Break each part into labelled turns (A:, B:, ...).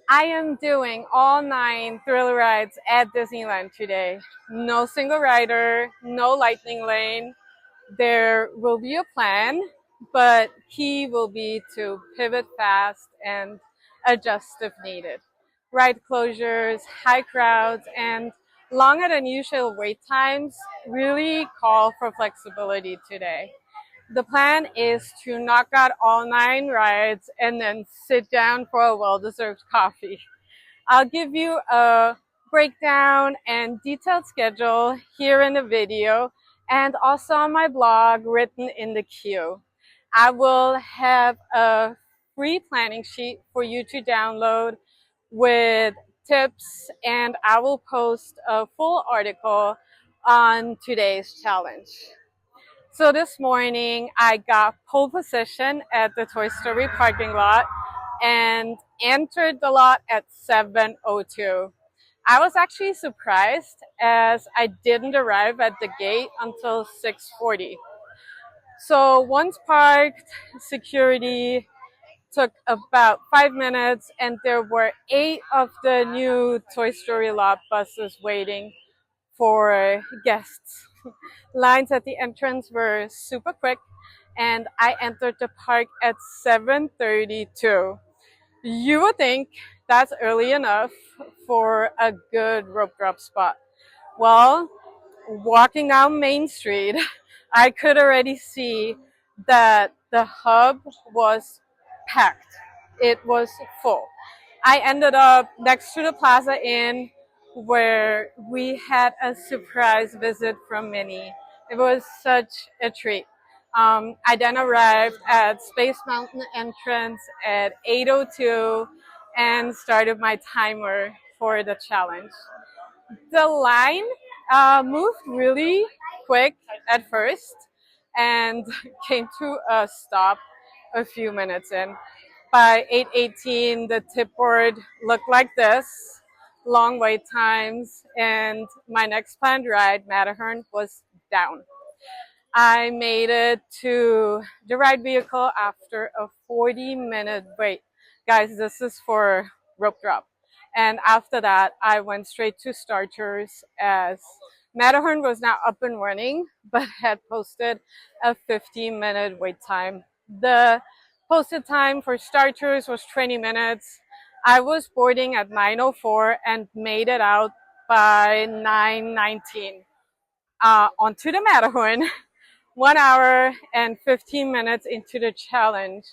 A: I am doing all 9 thrill rides at Disneyland today. No single rider, no lightning lane. There will be a plan, but key will be to pivot fast and adjust if needed. Ride closures, high crowds, and longer than usual wait times really call for flexibility today. The plan is to knock out all 9 rides and then sit down for a well-deserved coffee. I'll give you a breakdown and detailed schedule here in the video and also on my blog written in the queue. I will have a free planning sheet for you to download with tips, and I will post a full article on today's challenge. So this morning I got pole position at the Toy Story parking lot and entered the lot at 7:02. I was actually surprised as I didn't arrive at the gate until 6:40. So once parked, security took about 5 minutes and there were 8 of the new Toy Story lot buses waiting for guests. Lines at the entrance were super quick and I entered the park at 7:32. You would think that's early enough for a good rope drop spot. Well, walking down Main Street, I could already see that the hub was packed. It was full. I ended up next to the Plaza Inn where we had a surprise visit from Minnie. It was such a treat. I then arrived at Space Mountain entrance at 8:02 and started my timer for the challenge. The line moved really quick at first and came to a stop a few minutes in. By 8:18, the tip board looked like this, long wait times, and my next planned ride, Matterhorn, was down. I made it to the ride vehicle after a 40-minute wait. Guys, this is for rope drop. And after that, I went straight to starters as Matterhorn was now up and running, but had posted a 15-minute wait time. The posted time for starters was 20 minutes. I was boarding at 9:04 and made it out by 9:19. Onto the Matterhorn. 1 hour and 15 minutes into the challenge,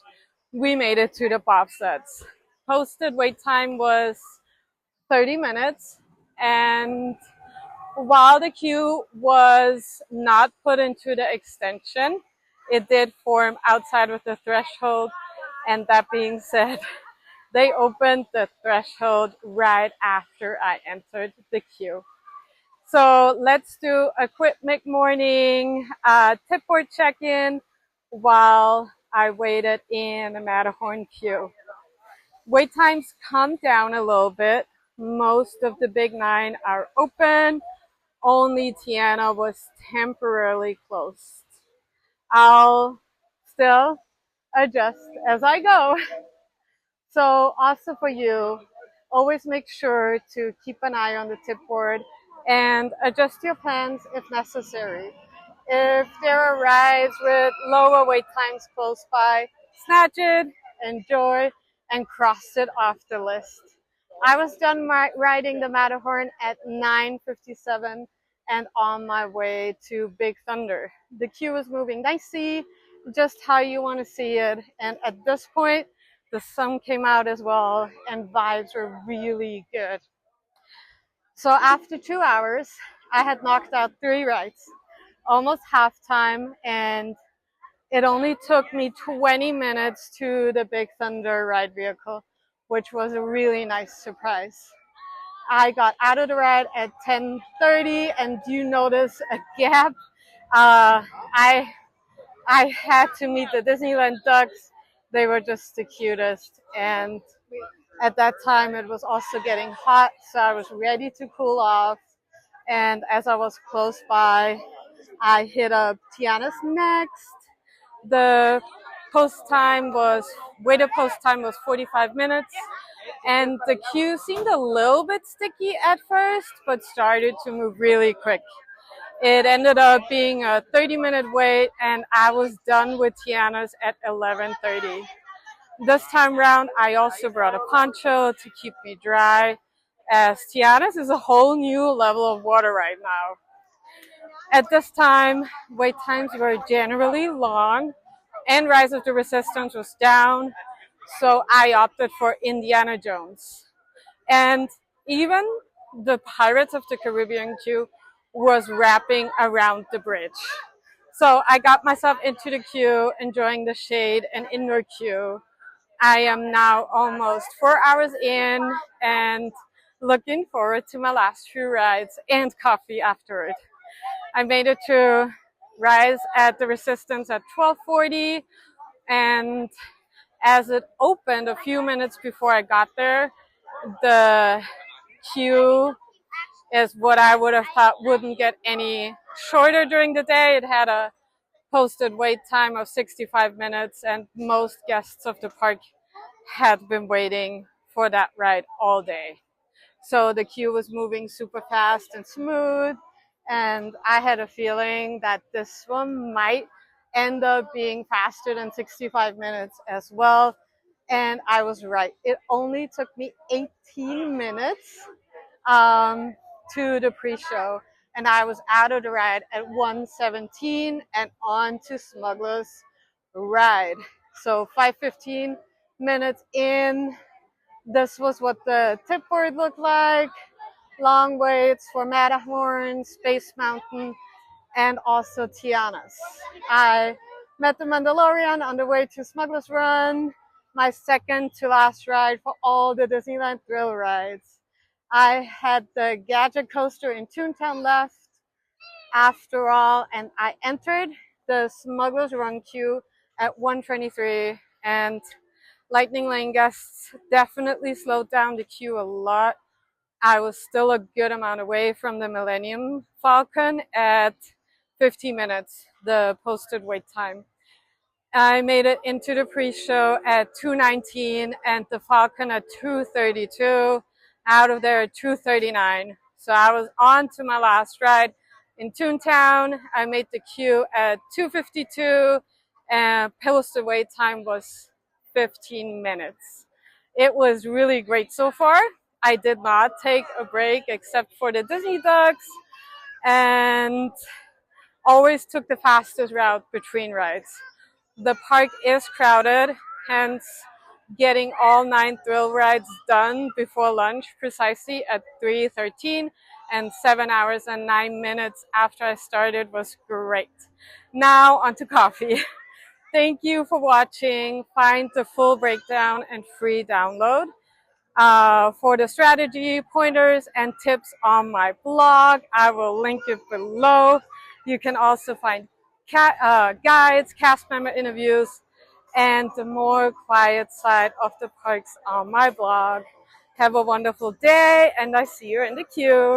A: we made it to the bobsleds. Posted wait time was 30 minutes, and while the queue was not put into the extension, it did form outside of the threshold, and that being said, they opened the threshold right after I entered the queue. So let's do a quick mid-morning tip board check-in while I waited in the Matterhorn queue. Wait times come down a little bit. Most of the big 9 are open. Only Tiana was temporarily closed. I'll still adjust as I go. So also for you, always make sure to keep an eye on the tip board and adjust your plans if necessary. If there are rides with lower wait times close by, snatch it, enjoy, and cross it off the list. I was done riding the Matterhorn at 9:57 and on my way to Big Thunder. The queue is moving nicely, just how you want to see it. And at this point, the sun came out as well, and vibes were really good. So after 2 hours, I had knocked out 3 rides, almost halftime, and it only took me 20 minutes to the Big Thunder ride vehicle, which was a really nice surprise. I got out of the ride at 10:30, and you notice a gap. I had to meet the Disneyland ducks. They were just the cutest, and at that time, it was also getting hot, so I was ready to cool off. And as I was close by, I hit up Tiana's next. The weighted post time was 45 minutes. And the queue seemed a little bit sticky at first, but started to move really quick. It ended up being a 30-minute wait, and I was done with Tiana's at 11:30. This time round, I also brought a poncho to keep me dry, as Tiana's is a whole new level of water right now. At this time, wait times were generally long, and Rise of the Resistance was down, so I opted for Indiana Jones. And even the Pirates of the Caribbean queue was wrapping around the bridge. So I got myself into the queue, enjoying the shade and indoor queue. I am now almost 4 hours in and looking forward to my last few rides and coffee afterward. I made it to Rise at the Resistance at 12:40, and as it opened a few minutes before I got there, the queue is what I would have thought wouldn't get any shorter during the day. It had a posted wait time of 65 minutes, and most guests of the park had been waiting for that ride all day. So the queue was moving super fast and smooth, and I had a feeling that this one might end up being faster than 65 minutes as well. And I was right. It only took me 18 minutes to the pre-show, and I was out of the ride at 1:17 and on to Smuggler's Ride. So 5:15 minutes in, this was what the tip board looked like. Long waits for Matterhorn, Space Mountain, and also Tiana's. I met the Mandalorian on the way to Smuggler's Run, my second to last ride for all the Disneyland thrill rides. I had the Gadget Coaster in Toontown left after all, and I entered the Smuggler's Run queue at 1:23, and Lightning Lane guests definitely slowed down the queue a lot. I was still a good amount away from the Millennium Falcon at 50 minutes, the posted wait time. I made it into the pre-show at 2:19 and the Falcon at 2:32, out of there at 2:39. So I was on to my last ride in Toontown. I made the queue at 2:52 and posted wait time was 15 minutes. It was really great so far. I did not take a break except for the Disney Ducks, and always took the fastest route between rides. The park is crowded, hence getting all 9 thrill rides done before lunch precisely at 3:13 and 7 hours and 9 minutes after I started was great. Now on to coffee. Thank you for watching. Find the full breakdown and free download for the strategy, pointers, and tips on my blog. I will link it below. You can also find guides, cast member interviews, and the more quiet side of the parks on my blog. Have a wonderful day, and I see you in the queue.